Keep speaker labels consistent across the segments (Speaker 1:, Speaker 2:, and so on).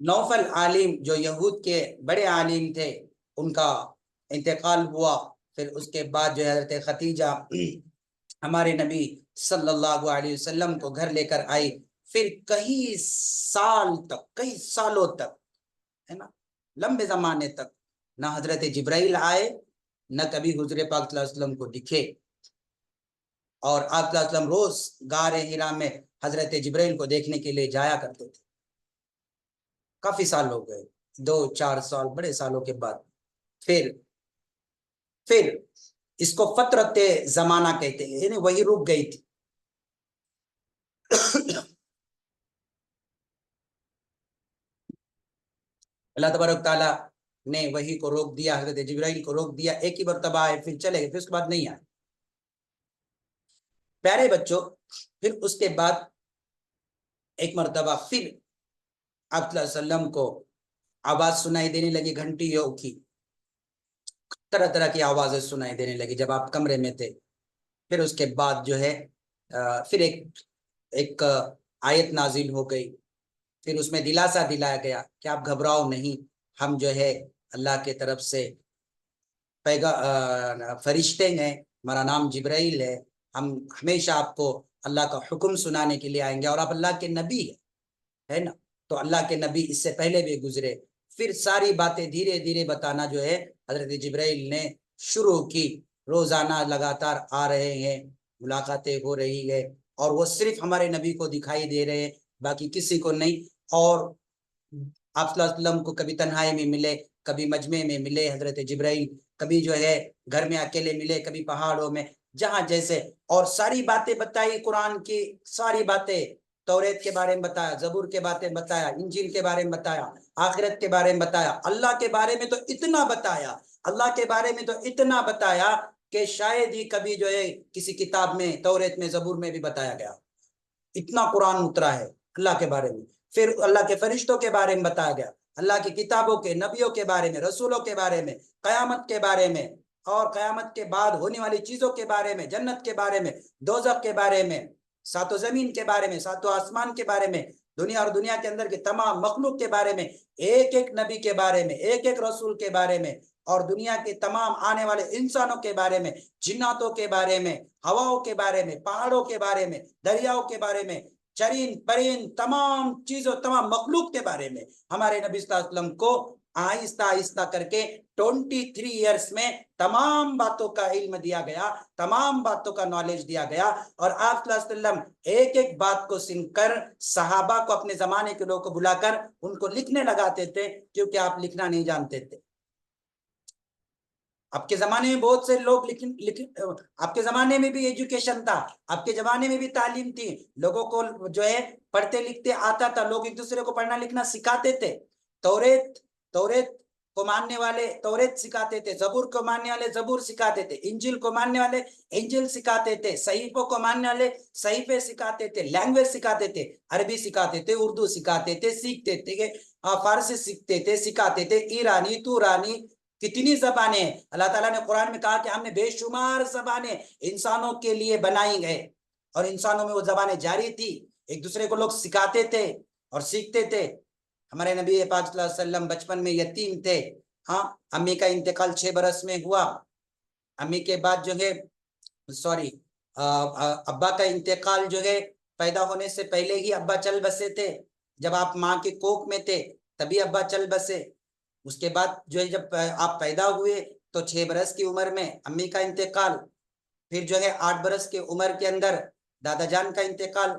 Speaker 1: نوفل عالم جو یہود کے بڑے عالم تھے، ان کا انتقال ہوا. پھر اس کے بعد جو حضرت خدیجہ ہمارے نبی صلی اللہ علیہ وسلم کو گھر لے کر آئی. پھر کئی سالوں تک ہے نا، لمبے زمانے تک نہ حضرت جبرائیل آئے، نہ کبھی حضور پاک صلی اللہ علیہ وسلم کو دکھے. اور آپ صلی اللہ علیہ وسلم روز غار حرا میں حضرت جبرائیل کو دیکھنے کے لیے جایا کرتے تھے. کافی سال ہو گئے، 2-4 سال، بڑے سالوں کے بعد پھر اس کو فترت زمانہ کہتے ہیں، یعنی وہی رک گئی تھی. اللہ تبارک تعالیٰ نے وہی کو روک دیا، حضرت جبرائیل کو روک دیا. ایک ہی مرتبہ آئے، پھر چلے گئے، پھر اس کے بعد نہیں آئے. پیارے بچوں، پھر اس کے بعد ایک مرتبہ پھر آپ صلی اللہ علیہ وسلم کو آواز سنائی دینے لگی، گھنٹیوں کی، طرح طرح کی آوازیں سنائی دینے لگی جب آپ کمرے میں تھے. پھر اس کے بعد جو ہے پھر ایک آیت نازل ہو گئی. پھر اس میں دلاسا دلایا گیا کہ آپ گھبراؤ نہیں، ہم جو ہے اللہ کے طرف سے فرشتے ہیں، ہمارا نام جبرائیل ہے، ہم ہمیشہ آپ کو اللہ کا حکم سنانے کے لیے آئیں گے، اور آپ اللہ کے نبی ہے نا. تو اللہ کے نبی اس سے پہلے بھی گزرے. پھر ساری باتیں دھیرے دھیرے بتانا جو ہے حضرت جبرائیل نے شروع کی. روزانہ لگاتار آ رہے ہیں، ملاقاتیں ہو رہی ہے، اور وہ صرف ہمارے نبی کو دکھائی دے رہے ہیں، باقی کسی کو نہیں. اور آپ صلی اللہ علیہ وسلم کو کبھی تنہائی میں ملے، کبھی مجمع میں ملے حضرت جبرائیل، کبھی جو ہے گھر میں اکیلے ملے، کبھی پہاڑوں میں، جہاں جیسے. اور ساری باتیں بتائی، قرآن کی ساری باتیں، توریت کے بارے میں بتایا، زبور کے باتیں بتایا، انجیل کے بارے میں بتایا، آخرت کے بارے میں بتایا. اللہ کے بارے میں تو اتنا بتایا، اللہ کے بارے میں تو اتنا بتایا کہ شاید ہی کبھی جو ہے کسی کتاب میں، توریت میں، زبور میں بھی بتایا گیا. اتنا قرآن اترا ہے اللہ کے بارے میں. پھر اللہ کے فرشتوں کے بارے میں بتایا گیا، اللہ کی کتابوں کے، نبیوں کے بارے میں، رسولوں کے بارے میں، قیامت کے بارے میں، اور قیامت کے بعد ہونے والی چیزوں کے بارے میں، جنت کے بارے میں، دوزخ کے بارے میں، ساتوں زمین کے بارے میں، ساتوں آسمان کے بارے میں، دنیا اور دنیا کے اندر کے تمام مخلوق کے بارے میں، ایک ایک نبی کے بارے میں، ایک ایک رسول کے بارے میں، اور دنیا کے تمام آنے والے انسانوں کے بارے میں، جناتوں کے بارے میں، ہواؤں کے بارے میں، پہاڑوں کے بارے میں، دریاؤں کے بارے میں، چرین پرین، تمام چیزوں، تمام مخلوق کے بارے میں ہمارے نبی صلی اللہ علیہ وسلم کو آہستہ آہستہ کر کے 23 ایئرس میں تمام باتوں کا علم دیا گیا، تمام باتوں کا نالج دیا گیا. اور آپ صلی اللہ علیہ وسلم ایک ایک بات کو سن کر صحابہ کو، اپنے زمانے کے لوگوں کو بلا کر ان کو لکھنے لگاتے تھے، کیونکہ آپ لکھنا نہیں جانتے تھے. آپ کے زمانے میں بہت سے لوگ آپ کے زمانے میں بھی ایجوکیشن تھا، آپ کے زمانے میں بھی تعلیم تھی، لوگوں کو جو ہے پڑھتے لکھتے آتا تھا، لوگ ایک دوسرے کو پڑھنا لکھنا سکھاتے تھے. توریت کو ماننے والے توریت سکھاتے تھے، زبور کو ماننے والے زبور سکھاتے تھے، انجیل کو ماننے والے انجیل سکھاتے تھے، صحیفوں کو ماننے والے صحیفے سکھاتے تھے، لینگویج سکھاتے تھے، عربی سکھاتے تھے، اردو سکھاتے تھے، سیکھتے تھے، فارسی سیکھتے تھے، سکھاتے تھے، ایرانی، تورانی، کتنی زبانیں. اللہ تعالیٰ نے قرآن میں کہا کہ ہم نے بے شمار زبانیں انسانوں کے لیے بنائی گئے، اور انسانوں میں وہ زبانیں جاری تھی، ایک دوسرے کو لوگ سکھاتے تھے اور سیکھتے تھے. ہمارے نبی پاک صلی اللہ علیہ وسلم بچپن میں یتیم تھے. ہاں، امی کا انتقال 6 برس میں ہوا. امی کے بعد جو ہے ابا کا انتقال جو ہے پیدا ہونے سے پہلے ہی ابا چل بسے تھے. جب آپ ماں کے کوکھ میں تھے تبھی ابا چل بسے. اس کے بعد جو ہے جب آپ پیدا ہوئے تو 6 برس کی عمر میں امی کا انتقال. پھر جو ہے 8 برس کی عمر کے اندر دادا جان کا انتقال،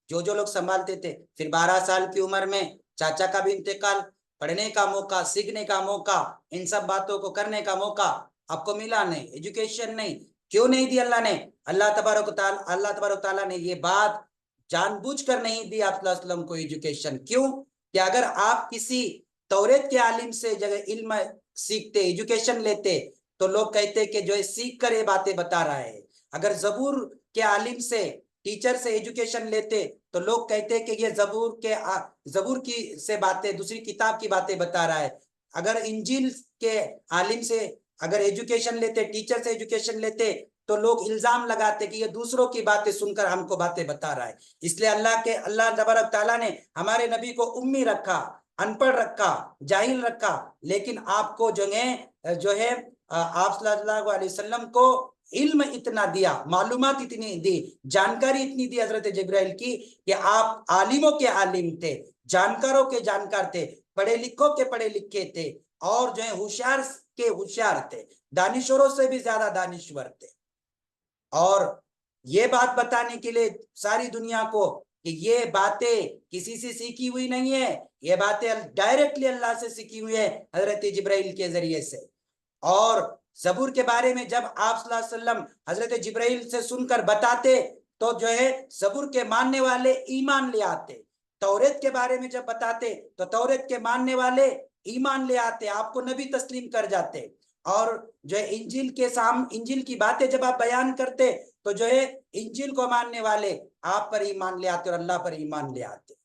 Speaker 1: جو لوگ سنبھالتے تھے. پھر 12 سال کی عمر میں چاچا کا بھی انتقال. پڑھنے کا موقع، سیکھنے کا موقع، ان سب باتوں کو کرنے کا موقع آپ کو ملا نہیں. ایجوکیشن نہیں. کیوں نہیں دی اللہ نے؟ اللہ تبارک تعالیٰ نے یہ بات جان بوجھ کر نہیں دی آپ صلی اللہ علیہ وسلم کو ایجوکیشن. کیوں؟ کہ اگر آپ کسی توریت کے عالم سے جگہ علم سیکھتے، ایجوکیشن لیتے، تو لوگ کہتے کہ جو سیکھ کر یہ باتیں بتا رہا ہے. اگر زبور کے عالم سے، ٹیچر سے ایجوکیشن لیتے تو لوگ کہتے کہ یہ زبور کی سے باتیں، دوسری کتاب کی باتیں بتا رہا ہے. اگر انجیل کے عالم سے اگر ایجوکیشن لیتے، ٹیچر سے ایجوکیشن لیتے، تو لوگ الزام لگاتے کہ یہ دوسروں کی باتیں سن کر ہم کو باتیں بتا رہا ہے. اس لیے اللہ تبارک تعالیٰ نے ہمارے نبی کو امی رکھا. अनपढ़ रखा, जाहिल रखा, लेकिन आपको जो है आप सल्लल्लाहु अलैहि वसल्लम को इल्म इतना दिया, मालूमात इतनी दी, जानकारी इतनी दी हजरत जिब्राइल की कि आप आलिमों के आलिम थे, जानकारों के जानकार थे, पढ़े लिखों के पढ़े लिखे थे, और जो है होशियार के होशियार थे, दानिश्वरों से भी ज्यादा दानिश्वर थे। और ये बात बताने के लिए सारी दुनिया को कि ये बातें किसी से सीखी हुई नहीं है, ये बातें डायरेक्टली अल्लाह से सीखी हुई है हजरत जिब्राइल के जरिए से। और ज़बूर के बारे में जब आप सल्लल्लाहु अलैहि वसल्लम हजरत जिब्राइल से सुनकर बताते तो जो है ज़बूर के मानने वाले ईमान ले आते, तौरेत के बारे में जब बताते तो तौरेत के मानने वाले ईमान ले आते, आपको नबी तस्लीम कर जाते। और जो है इंजिल की बातें जब आप बयान करते तो जो है इंजिल को मानने वाले आप पर ईमान ले आते और अल्लाह पर ईमान ले आते।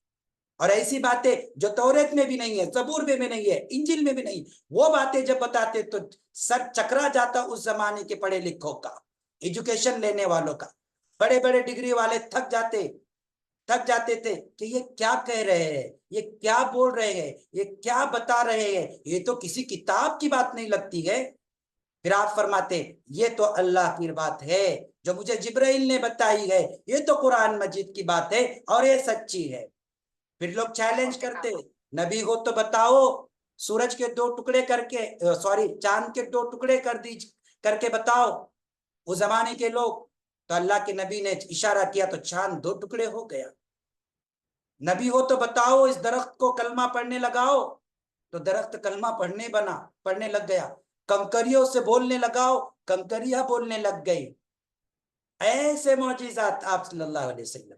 Speaker 1: और ऐसी बातें जो तौरेत में भी नहीं है, ज़बूर में भी नहीं है, इंजिल में भी नहीं, वो बातें जब बताते तो सर चकरा जाता उस जमाने के पढ़े लिखों का, एजुकेशन लेने वालों का। बड़े बड़े डिग्री वाले थक जाते थे कि ये क्या कह रहे हैं, ये क्या बोल रहे हैं, ये क्या बता रहे हैं, ये तो किसी किताब की बात नहीं लगती है। फिर आप फरमाते ये तो अल्लाह की बात है जो मुझे जिब्राइल ने बताई है, ये तो कुरान मजीद की बात है और ये सच्ची है। फिर लोग चैलेंज करते, नबी हो तो बताओ, सूरज के 2 टुकड़े करके, सॉरी चांद के 2 टुकड़े करके बताओ। उस जमाने के लोग, तो अल्लाह के नबी ने इशारा किया तो चांद 2 टुकड़े हो गया। नबी हो तो बताओ इस दरख्त को कलमा पढ़ने लगाओ, तो दरख्त कलमा पढ़ने लग गया। कंकरियों से बोलने लगाओ, कंकरियां बोलने लग गई। ऐसे मौजिज़ात आप सल्लल्लाहु अलैहि वसल्लम।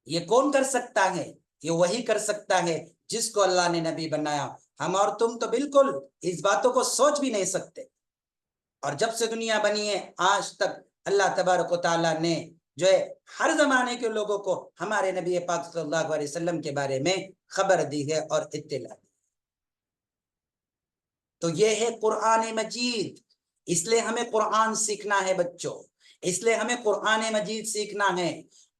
Speaker 1: ये कौन कर सकता है? ये वही कर सकता है जिसको अल्लाह ने नबी बनाया। हम और तुम तो बिल्कुल इस बातों को सोच भी नहीं सकते। और जब से दुनिया बनी है आज तक अल्लाह तबारक व तआला ने जो है हर जमाने के लोगों को हमारे नबी पाक सल्लल्लाहु अलैहि वसल्लम के बारे में खबर दी है और इत्तिला दी। तो ये है कुरान मजीद। इसलिए हमें कुरान सीखना है बच्चों, इसलिए हमें कुरान मजीद सीखना है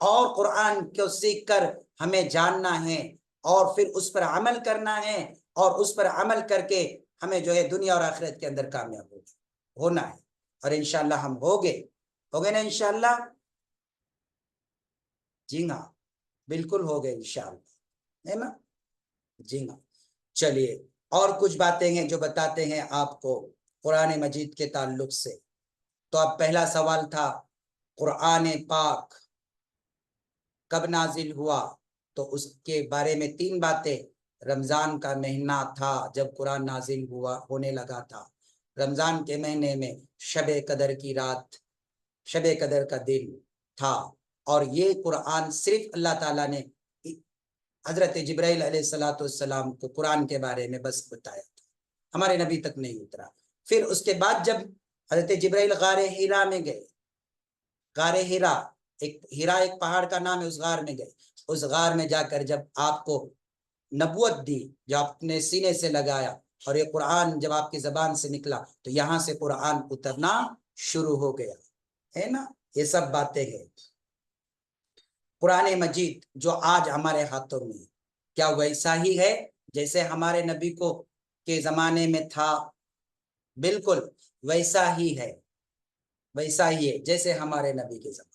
Speaker 1: और कुरान को सीखकर हमें जानना है और फिर उस पर अमल करना है, और उस पर अमल करके हमें जो है दुनिया और आखिरत के अंदर कामयाब होना है। और इंशाल्लाह हम हो गए ना इंशाल्लाह? जी हाँ, बिल्कुल हो गए इंशाल्लाह, है ना? जी हाँ। चलिए, और कुछ बातें हैं जो बताते हैं आपको कुरान मजीद के ताल्लुक से। तो अब पहला सवाल था कुरान पाक कब नाजिल हुआ, तो उसके बारे में 3 बातें। रमजान का महीना था जब कुरान नाजिल होने लगा था। रमजान के महीने में शबे कदर की रात, शबे कदर का दिन था, और ये कुरान सिर्फ अल्लाह ताला ने हजरत जिब्राइल अलैहिस्सलाम को कुरान के बारे में बस बताया था, हमारे नबी तक नहीं उतरा। फिर उसके बाद जब हजरत जिब्राइल गारे हीरा में गए, गारे हीरा एक पहाड़ का नाम है, उस गार में गए, उस गार में जाकर जब आपको नबूवत दी, जो आपने सीने से लगाया और ये कुरान जब आपकी जबान से निकला तो यहाँ से कुरान उतरना शुरू हो गया, है ना? ये सब बातें हैं। कुरान मजीद जो आज हमारे हाथों में, क्या वैसा ही है जैसे हमारे नबी को के जमाने में था? बिल्कुल वैसा ही है, वैसा ही है जैसे हमारे नबी के जमाने।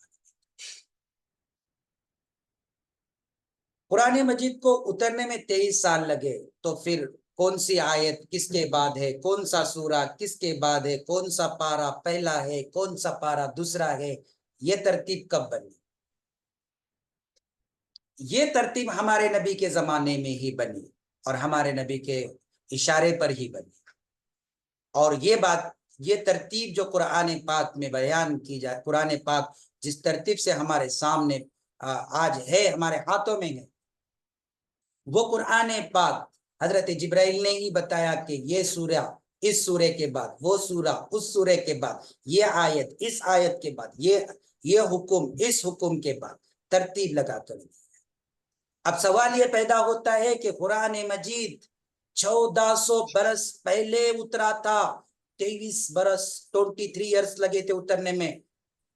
Speaker 1: कुरान मजीद को उतरने में 23 साल लगे, तो फिर कौन सी आयत किसके बाद है, कौन सा सूरा किसके बाद है, कौन सा पारा पहला है, कौन सा पारा दूसरा है, ये तरतीब कब बनी? ये तरतीब हमारे नबी के जमाने में ही बनी और हमारे नबी के इशारे पर ही बनी। और ये बात, ये तरतीब जो कुरान पाक में बयान की जाए, कुरान पाक जिस तरतीब से हमारे सामने आज है, हमारे हाथों में है, वो कुरान पाक हजरत जिब्राइल ने ही बताया कि ये सूरा इस सूरे के बाद, वो सूरा उस सूरे के बाद, ये आयत इस आयत के बाद, ये हुक्म इस हुक्म के बाद, तरतीब लगा कर। अब सवाल ये पैदा होता है कि कुरान मजीद 1400 बरस पहले उतरा था, 23 बरस 23 ईयर्स लगे थे उतरने में।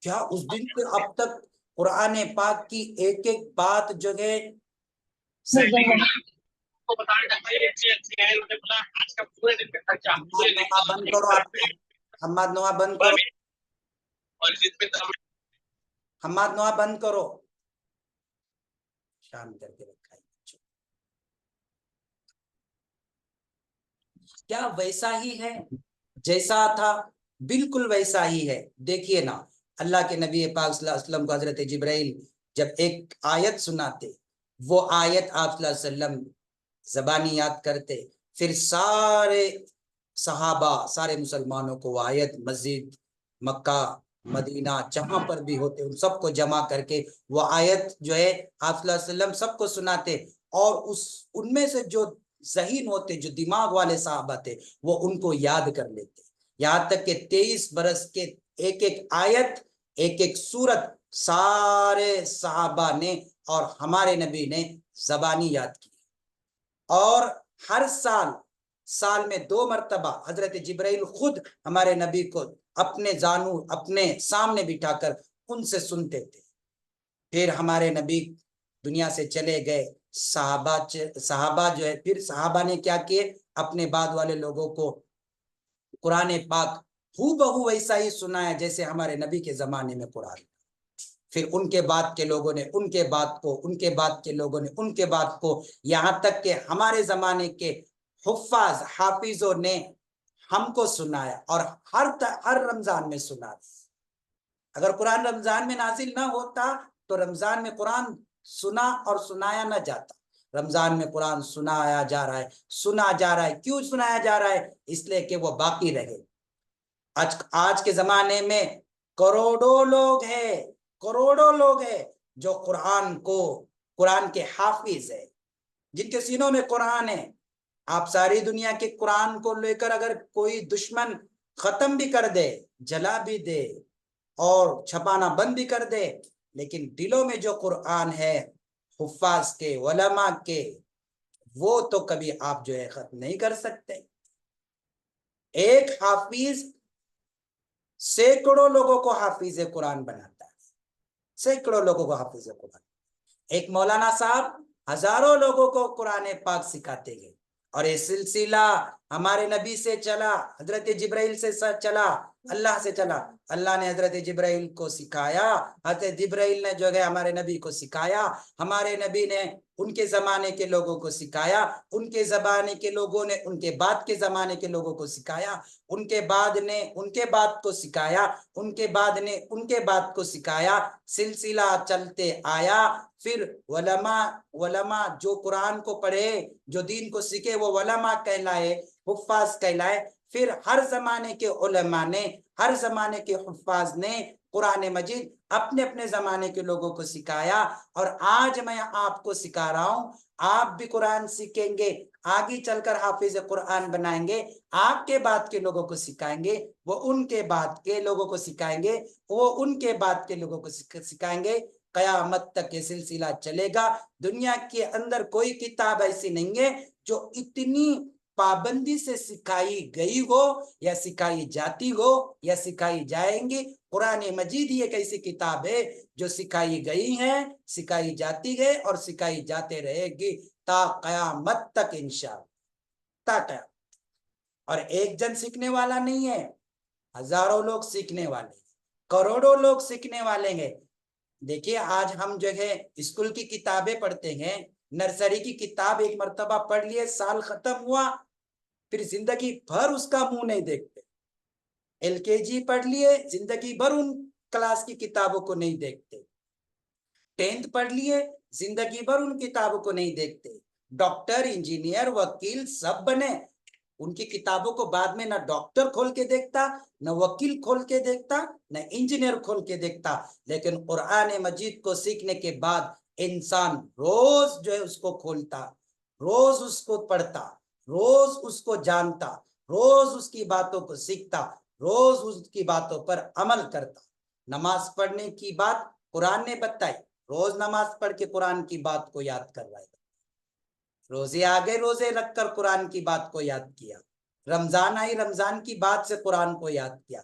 Speaker 1: क्या उस दिन से अब तक कुरान पाक की एक एक बात जो है नोहा बंद करो आप, हम्माद नोहा बंद करो, हम्माद नोहा बंद करो, शांत करके रखा है बच्चों। क्या वैसा ही है जैसा था? बिल्कुल वैसा ही है। देखिए ना, अल्लाह के नबी पाक सल्लल्लाहु अलैहि वसल्लम को हजरत जिब्राइल जब एक आयत सुनाते, वो आयत आप सल्लल्लाहु अलैहि वसल्लम ज़बानी याद करते, फिर सारे सहाबा, सारे मुसलमानों को वो आयत मस्जिद, मक्का, मदीना, जहां पर भी होते उन सबको जमा करके वो आयत जो है आप सल्लल्लाहु अलैहि वसल्लम सबको सुनाते। और उस उनमें से जो ज़हीन होते, जो दिमाग वाले साहबा थे, वो उनको याद कर लेते। यहाँ तक कि 23 बरस के एक एक आयत, एक एक सूरत सारे सहाबा ने और हमारे नबी ने ज़बानी याद की। और हर साल में 2 मरतबा हजरत जिब्राइल खुद हमारे नबी को अपने जानू अपने सामने बिठाकर उनसे सुनते थे। फिर हमारे नबी दुनिया से चले गए, सहाबा जो है, फिर सहाबा ने क्या किए, अपने बाद वाले लोगों को कुरान पाक हूबहू वैसा ही सुनाया जैसे हमारे नबी के जमाने में कुरान। फिर उनके बाद के लोगों ने उनके बाद को, उनके बाद के लोगों ने उनके बाद को, यहाँ तक के हमारे जमाने के हुफ्फाज हाफिजों ने हमको सुनाया और हर रमजान में सुना। अगर कुरान रमजान में नाजिल ना होता तो रमजान में कुरान सुना और सुनाया ना जाता। रमजान में कुरान सुनाया जा रहा है, सुना जा रहा है। क्यों सुनाया जा रहा है? इसलिए कि वो बाकी रहे। आज के जमाने में करोड़ों लोग हैं जो कुरान के हाफिज है, जिनके सीनों में कुरान है। आप सारी दुनिया के कुरान को लेकर अगर कोई दुश्मन खत्म भी कर दे, जला भी दे और छपाना बंद भी कर दे, लेकिन दिलों में जो कुरान है हुफ्फाज के, उलमा के, वो तो कभी आप जो है खत्म नहीं कर सकते। एक हाफिज सैकड़ों लोगों को हाफिज कुरान बनाता है, सैकड़ों लोगों को हाफिज कुरान। एक मौलाना साहब हजारों लोगों को कुरान पाक सिखाते गए और ये सिलसिला हमारे नबी से चला, हजरत जिब्राइल से चला, अल्लाह से चला। अल्लाह ने हजरत जिब्राइल को सिखाया, हजरत जिब्राइल ने जो है हमारे नबी को सिखाया, हमारे नबी ने उनके जमाने के लोगों को सिखाया, उनके जमाने के लोगों ने उनके बाद के जमाने के लोगों को सिखाया, उनके बाद ने उनके बाद को सिखाया, उनके बाद ने उनके बाद को सिखाया, सिलसिला चलते आया। फिर वलमा जो कुरान को पढ़े, जो दीन को सीखे, वो वलमा कहलाए, हुफ्फाज कहलाए। फिर हर जमाने के उलमा ने, हर जमाने के हुफ्फाज ने कुरान मजीद अपने अपने जमाने के लोगों को सिखाया। और आज मैं आपको सिखा रहा हूं, आप भी कुरान सीखेंगे, आगे चलकर हाफिज कुरान बनाएंगे, आपके बाद के लोगों को सिखाएंगे, वो उनके बाद के लोगों को सिखाएंगे, वो उनके बाद के लोगों को सिखाएंगे। कयामत तक ये सिलसिला चलेगा। दुनिया के अंदर कोई किताब ऐसी नहीं है जो इतनी पाबंदी से सिखाई गई हो या सिखाई जाती हो या सिखाई जाएंगी। कुरान मजीद ही एक ऐसी किताब है जो सिखाई गई है, सिखाई जाती है और सिखाई जाते रहेगी ता कयामत तक इंशाअल्लाह, ता कयामत। और एक जन सीखने वाला नहीं है, हजारों लोग सीखने वाले, करोड़ों लोग सीखने वाले हैं। देखिए आज हम जो है स्कूल की किताबें पढ़ते हैं, नर्सरी की किताब एक मर्तबा पढ़ लिए, साल खत्म हुआ, फिर जिंदगी भर उसका मुंह नहीं देखते। एलकेजी पढ़ लिए, जिंदगी भर उन क्लास की किताबों को नहीं देखते। 10th पढ़ लिए, जिंदगी भर उन किताबों को नहीं देखते। डॉक्टर, इंजीनियर, वकील सब बने, उनकी किताबों को बाद में ना डॉक्टर खोल के देखता, न वकील खोल के देखता, न इंजीनियर खोल के देखता। लेकिन कुरान मजीद को सीखने के बाद इंसान रोज जो है उसको खोलता, रोज उसको पढ़ता, रोज उसको जानता, रोज उसकी बातों को सीखता, रोज उसकी बातों पर अमल करता। नमाज पढ़ने की बात कुरान ने बताई, रोज नमाज पढ़ के कुरान की बात को याद करवाएगा। रोजे आ गए, रोजे रखकर कुरान की बात को याद किया। रमजान आई, रमजान की बात से कुरान को याद किया।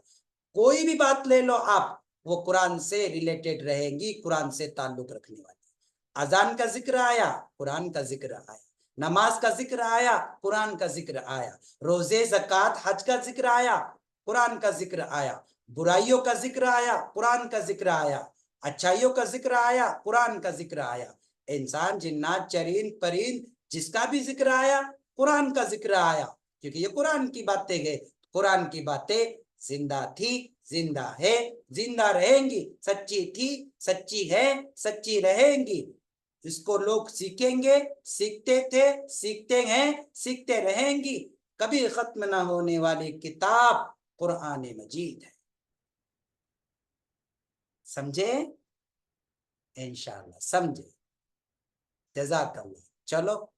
Speaker 1: कोई भी बात ले लो आप, वो कुरान से रिलेटेड रहेगी, कुरान से ताल्लुक रखने वाली। अजान का जिक्र आया, कुरान का जिक्र आया। नमाज का जिक्र आया, कुरान का जिक्र आया, रोजे ज़कात हज का जिक्र आया, कुरान का जिक्र आया, बुराइयों का जिक्र आया, कुरान का जिक्र आया, अच्छाइयों का जिक्र आया, कुरान का जिक्र आया, इंसान जिन्नात चरिंद परिंद जिसका भी जिक्र आया कुरान का जिक्र आया, क्योंकि ये कुरान की बातें है। कुरान की बातें जिंदा थी, जिंदा है, जिंदा रहेंगी, सच्ची थी, सच्ची है, सच्ची रहेंगी। इसको लोग सीखेंगे, सीखते थे, सीखते हैं, सीखते रहेंगी। कभी खत्म ना होने वाली किताब कुरान मजीद है। समझे? इंशाअल्लाह समझे। जज़ाकल्लाह। चलो